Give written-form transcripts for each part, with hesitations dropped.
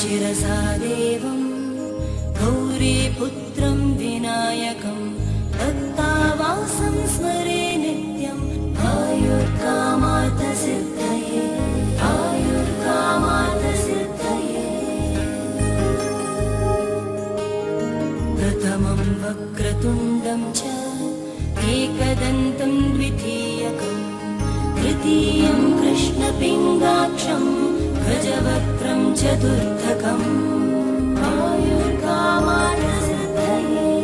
शिरसा देवं गौरीपुत्रं विनायकं दत्तावासं स्मरे नित्यं आयुर्कामार्थसिद्धये आयुर्कामार्थसिद्धये। प्रथमं वक्रतुण्डं च एकदन्तं द्वितीयकं तृतीयं कृष्णपिङ्गाक्षं गजवक्त्रं चतुर्थकम् आयुर्कामार्थसिद्धये।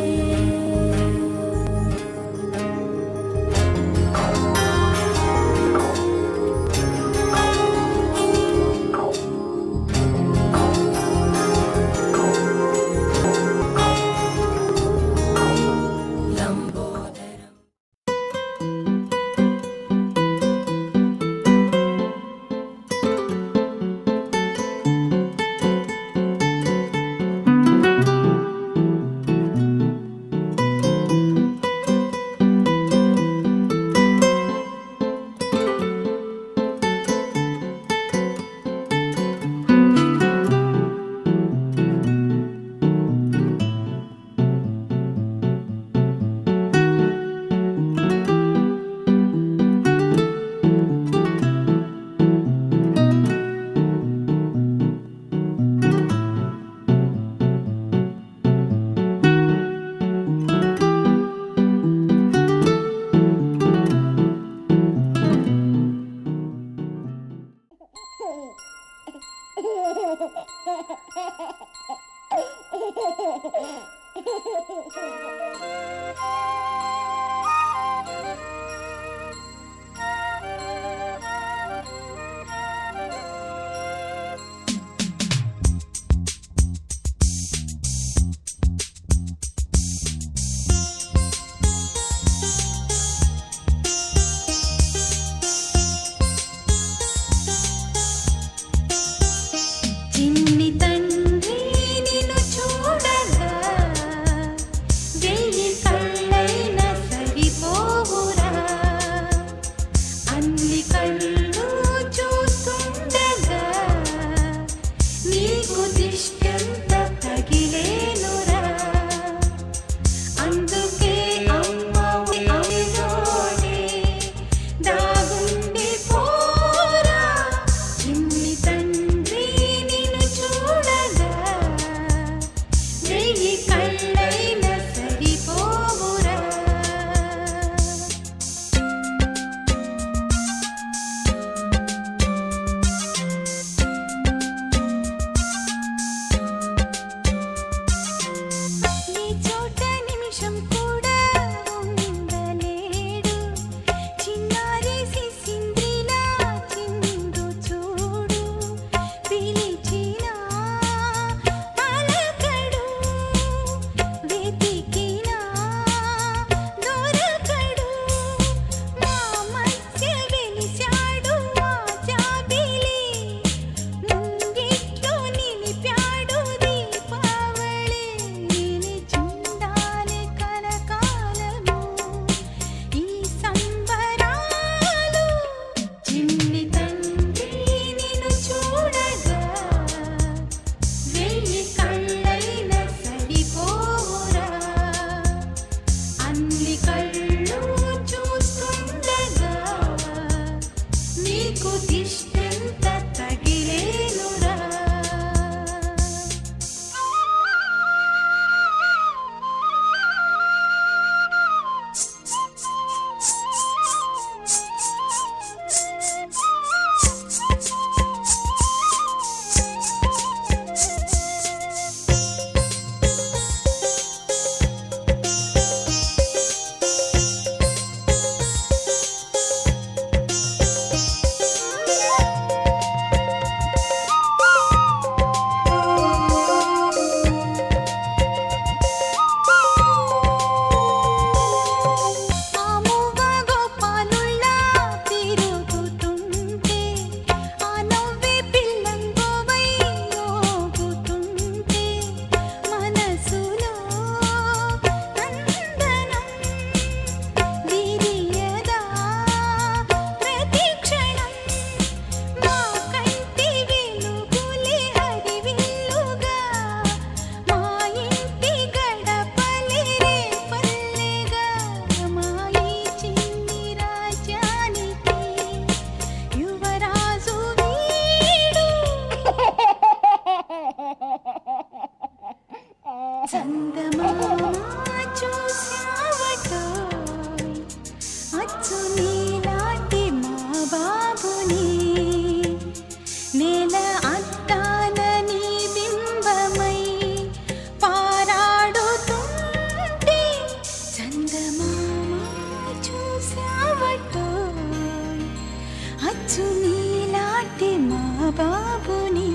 చూడవచ్చు నీలాంటి మా బాబుని.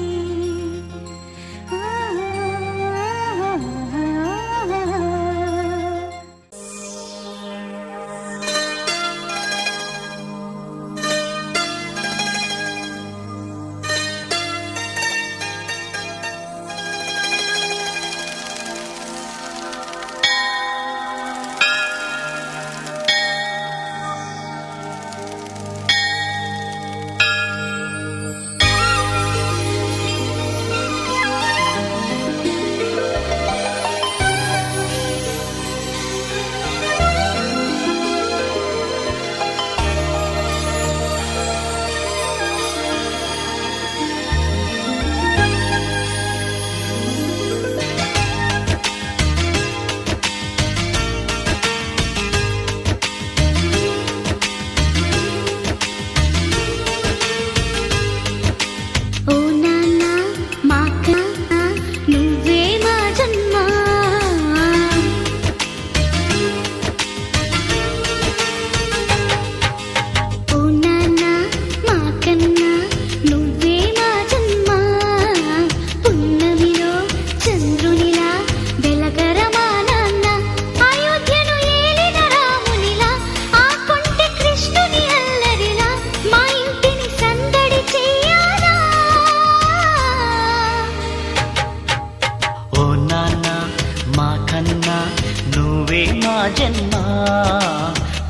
నువ్వే మా జన్మ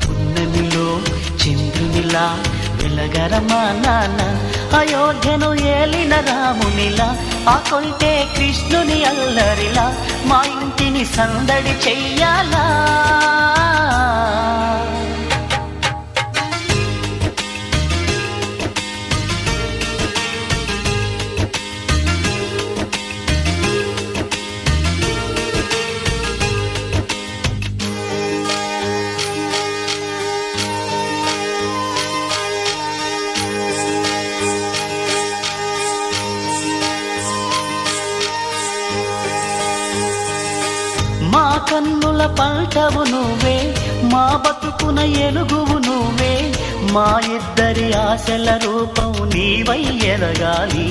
పున్నమిలో చంద్రునిలా వెలగరమా నాన్న అయోధ్యను ఏలిన రామునిలా ఆ కొంటే కృష్ణుని అల్లరిలా మా ఇంటిని సందడి చెయ్యాలా మా కన్నుల పంటవు నువ్వే మా బతుకున ఎలుగువు నువ్వే మా ఇద్దరి ఆశల రూపం నీవై ఎదగాలి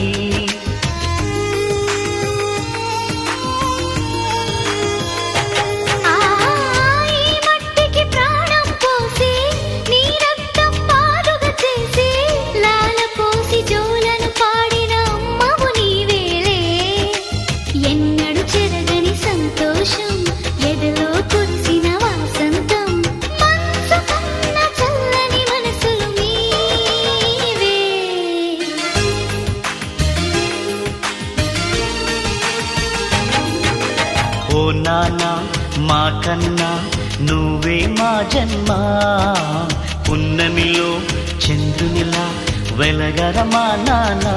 ఓ నాన్నా మా కన్నా నువ్వే మా జన్మ పున్నమిలో చంద్రునిలా వెలగరమా నాన్నా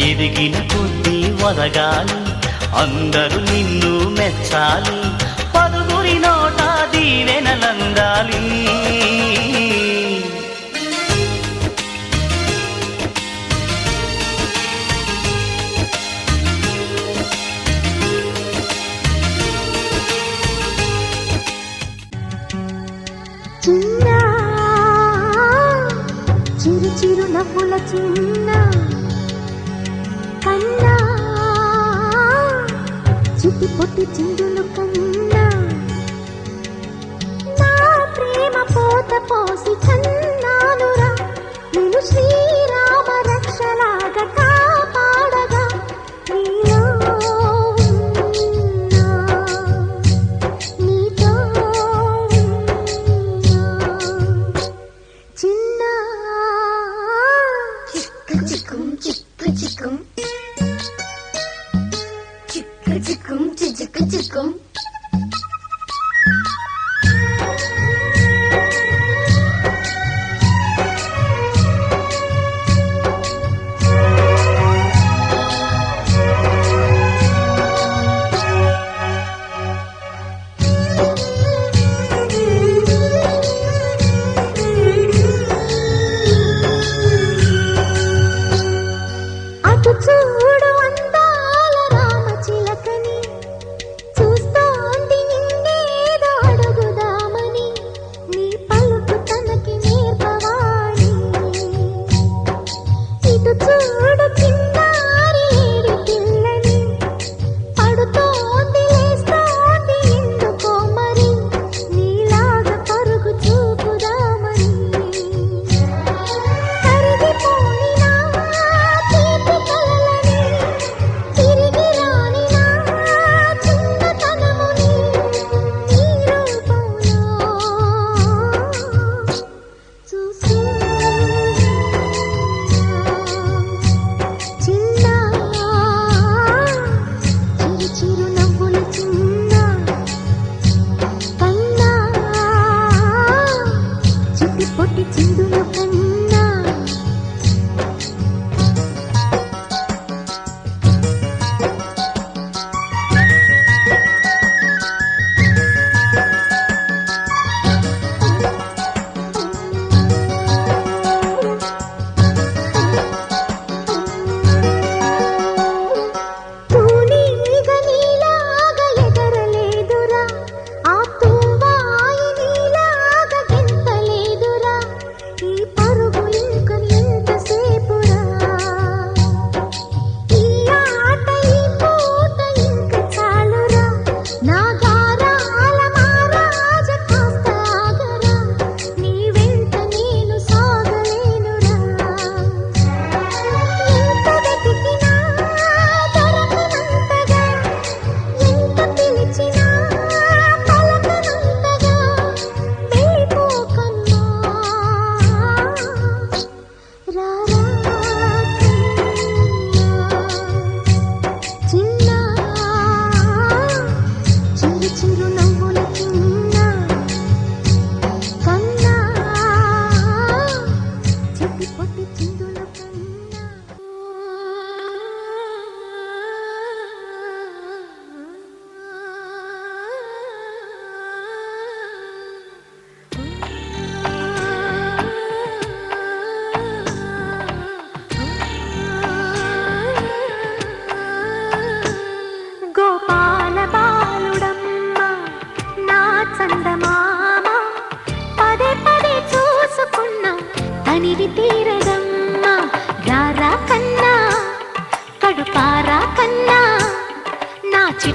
ఎదిగిన కొద్దీ వదగాలి అందరూ నిన్ను మెచ్చాలి పదుగురి నోట దీవెనలందాలి చిన్న చిరు చిరు నవ్వుల చిన్న కన్నా చిట్టి పొట్టి చిందులు కన్నా నా ప్రేమ పోత పోసి కన్నానురా నేను శ్రీరామ రక్షలాగా కాపాడగా నీలో నీతో చిన్న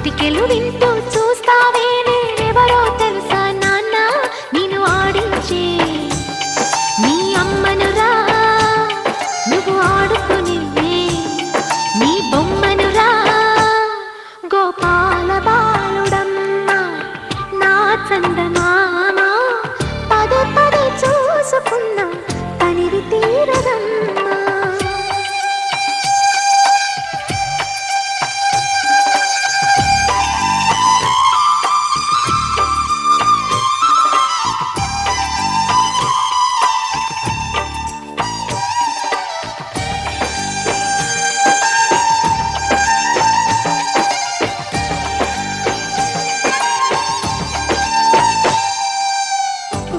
చిటికెలు వింటూ చూస్తావే నేనెవరో తెలుసా నాన్న నిన్ను ఆడించే నీ అమ్మనురా నువ్వు ఆడుకుని నీ బొమ్మనురా గోపాల బాలుడమ్మ నా చందమామ పదే పదే చూసుకున్నా తనివి తీరదమ్మా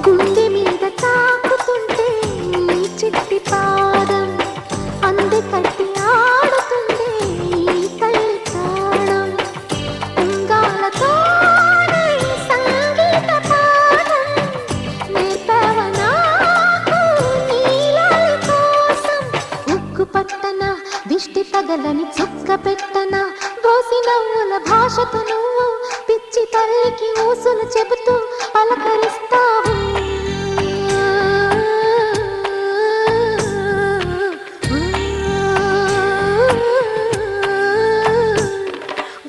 గుండె మీద తాకుతుంటే నీ చిట్టి పాదం అంది కట్టి ఆడుతుండే ఈ తల్లి ప్రాణం ఉంగాలతోనే సంగీత పాఠం నేర్పవ నాకు నీలాలి కోసం ఉక్కు పట్టన దిష్టి తగలని చుక్క పెట్టన దోసి నవ్వుల భాషతో నువ్వు పిచ్చి తల్లికి ఊసులు చెబుతూ పలకరిస్తావు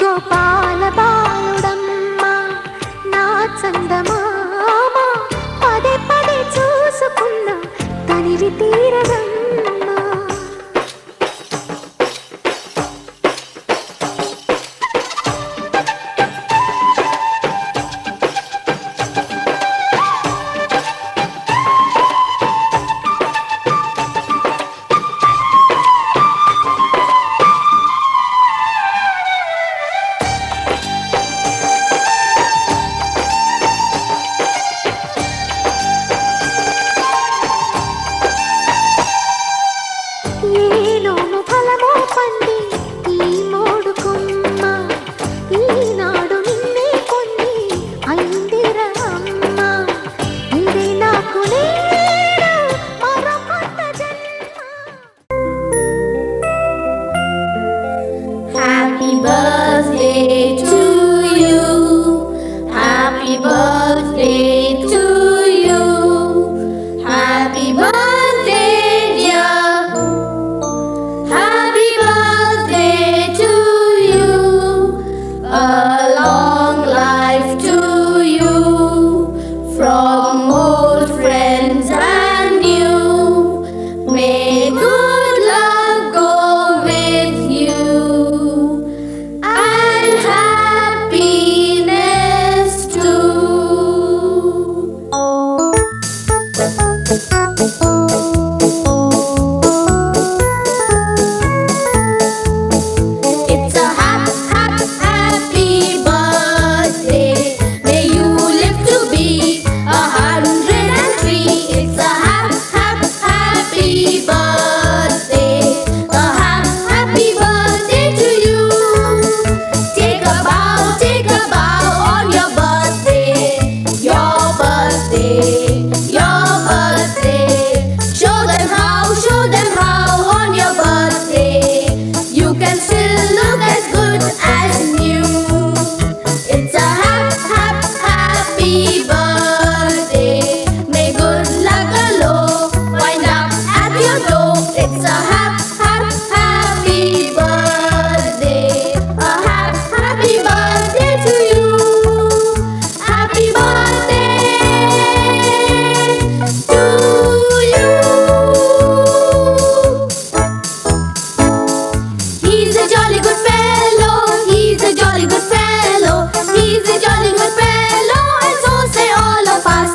గోపాల బాలుడమ్మ నా చందమామ పదే పదే చూసుకున్నా తనివి తీరదమ్మా ఏలోను ఫలమో పండి ఈ మోడు కొమ్మ ఈనాడు నిన్నే కొన్ని అయిందిరా అమ్మ ఇదే నాకు నేడు మరో కొత్త జన్మ Happy birthday to you. Happy birthday to you. Happy birthday, dear. Happy birthday to you. A long life to you. From old friends and new. May good luck go with you. And happiness too. It's a happy birthday. May you live to be 103. It's a happy birthday. A happy birthday to you. Take a bow on your birthday. Your birthday, your birthday. Show them how on your birthday. You can still look as good as new. It's a happy birthday. May good luck galore wind up at your door. It's a happy birthday. A happy birthday to you. Happy birthday to you. He's a jolly good fellow. He's a jolly good fellow. He's a jolly good fellow. And so say all of us.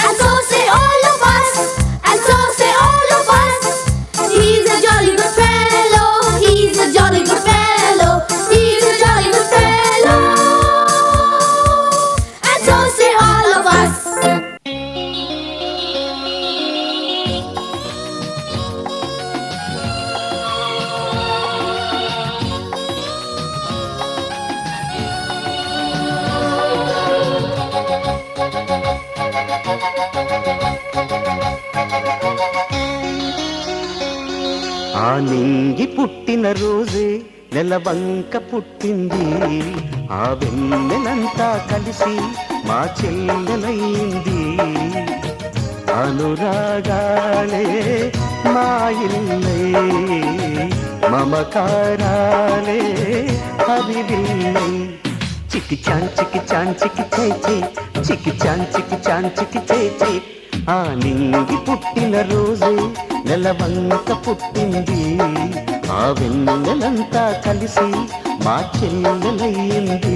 And so say all of us. And so say all of us. He's a jolly good fellow. He's a jolly good fellow. He's a jolly good fellow. And so say all of us. ఆ నింగి పుట్టిన రోజే నెలవంక పుట్టింది, ఆ వెన్నెలంతా కలిసి మా చెల్లెలైంది. అనురాగాలే మా ఇల్లై, మమకారాలే హరివిల్లై. చికి చాన్ చికి చాన్ చికి చై చై, చికి చాన్ చికి చాన్ చికి చై చై. ఆ నింగి పుట్టిన రోజే నెలవంక పుట్టింది, ఆ వెన్నెలంతా కలిసి మా చెల్లెలయ్యింది.